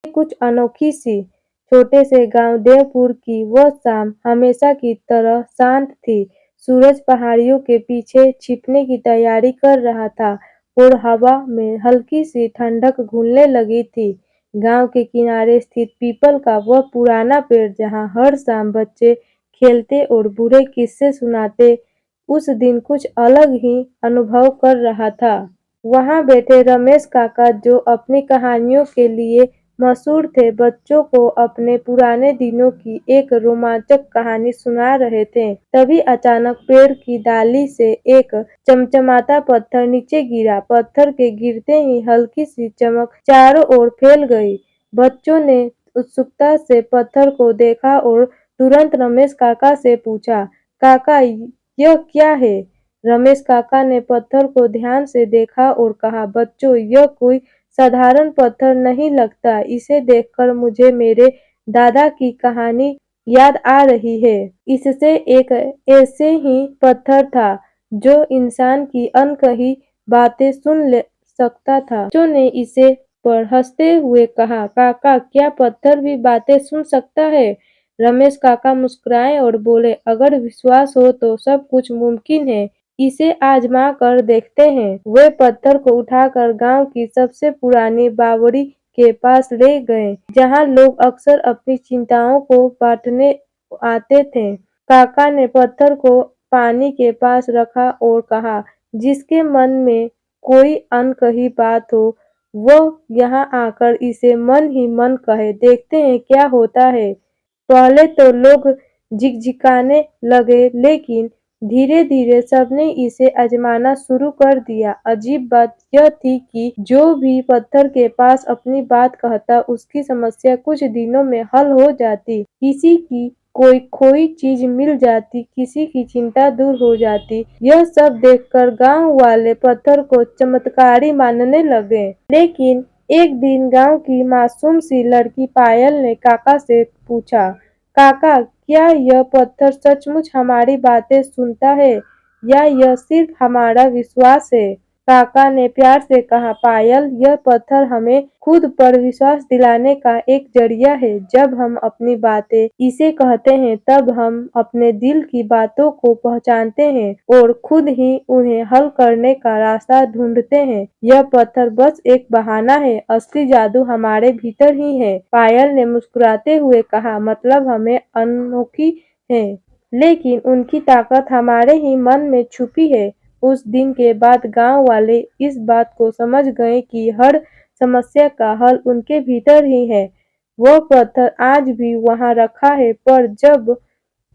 कुछ अनोखी सी। छोटे से गांव देवपुर की वह शाम हमेशा की तरह शांत थी। सूरज पहाड़ियों के पीछे छिपने की तैयारी कर रहा था और हवा में हल्की सी ठंडक घुलने लगी थी। गांव के किनारे स्थित पीपल का वह पुराना पेड़ जहां हर शाम बच्चे खेलते और बूढ़े किस्से सुनाते, उस दिन कुछ अलग ही अनुभव कर रहा था। वहां बैठे रमेश काका, जो अपनी कहानियों के लिए मशहूर थे, बच्चों को अपने पुराने दिनों की एक रोमांचक कहानी सुना रहे थे। तभी अचानक पेड़ की डाली से एक चमचमाता पत्थर नीचे गिरा। पत्थर के गिरते ही हल्की सी चमक चारों ओर फैल गई। बच्चों ने उत्सुकता से पत्थर को देखा और तुरंत रमेश काका से पूछा, काका यह क्या है? रमेश काका ने पत्थर को ध्यान से देखा और कहा, बच्चों यह कोई साधारण पत्थर नहीं लगता। इसे देखकर मुझे मेरे दादा की कहानी याद आ रही है। इससे एक ऐसे ही पत्थर था जो इंसान की अनकही बातें सुन ले सकता था। बच्चों ने इसे पर हंसते हुए कहा, काका क्या पत्थर भी बातें सुन सकता है? रमेश काका मुस्कुराए और बोले, अगर विश्वास हो तो सब कुछ मुमकिन है। इसे आजमा कर देखते हैं। वे पत्थर को उठाकर गांव की सबसे पुरानी बावड़ी के पास ले गए, जहां लोग अक्सर अपनी चिंताओं को बांटने आते थे। काका ने पत्थर को पानी के पास रखा और कहा, जिसके मन में कोई अनकही बात हो, वह यहाँ आकर इसे मन ही मन कहे, देखते हैं क्या होता है। पहले तो लोग झिकझिकाने लगे, लेकिन धीरे-धीरे सबने इसे आजमाना शुरू कर दिया। अजीब बात यह थी कि जो भी पत्थर के पास अपनी बात कहता, उसकी समस्या कुछ दिनों में हल हो जाती। किसी की कोई खोई चीज मिल जाती, किसी की चिंता दूर हो जाती। यह सब देखकर गांव वाले पत्थर को चमत्कारी मानने लगे। लेकिन एक दिन गांव की मासूम सी लड़की पायल ने काका से पूछा, काका क्या यह पत्थर सचमुच हमारी बातें सुनता है या यह सिर्फ हमारा विश्वास है? काका ने प्यार से कहा, पायल यह पत्थर हमें खुद पर विश्वास दिलाने का एक जरिया है। जब हम अपनी बातें इसे कहते हैं, तब हम अपने दिल की बातों को पहचानते हैं और खुद ही उन्हें हल करने का रास्ता ढूंढते हैं। यह पत्थर बस एक बहाना है, असली जादू हमारे भीतर ही है। पायल ने मुस्कुराते हुए कहा, मतलब हमें अनोखी है, लेकिन उनकी ताकत हमारे ही मन में छुपी है। उस दिन के बाद गांव वाले इस बात को समझ गए कि हर समस्या का हल उनके भीतर ही है। वह पत्थर आज भी वहां रखा है, पर जब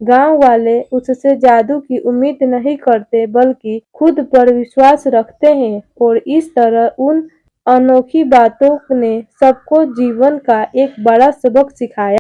गांव वाले उससे जादू की उम्मीद नहीं करते, बल्कि खुद पर विश्वास रखते हैं, और इस तरह उन अनोखी बातों ने सबको जीवन का एक बड़ा सबक सिखाया।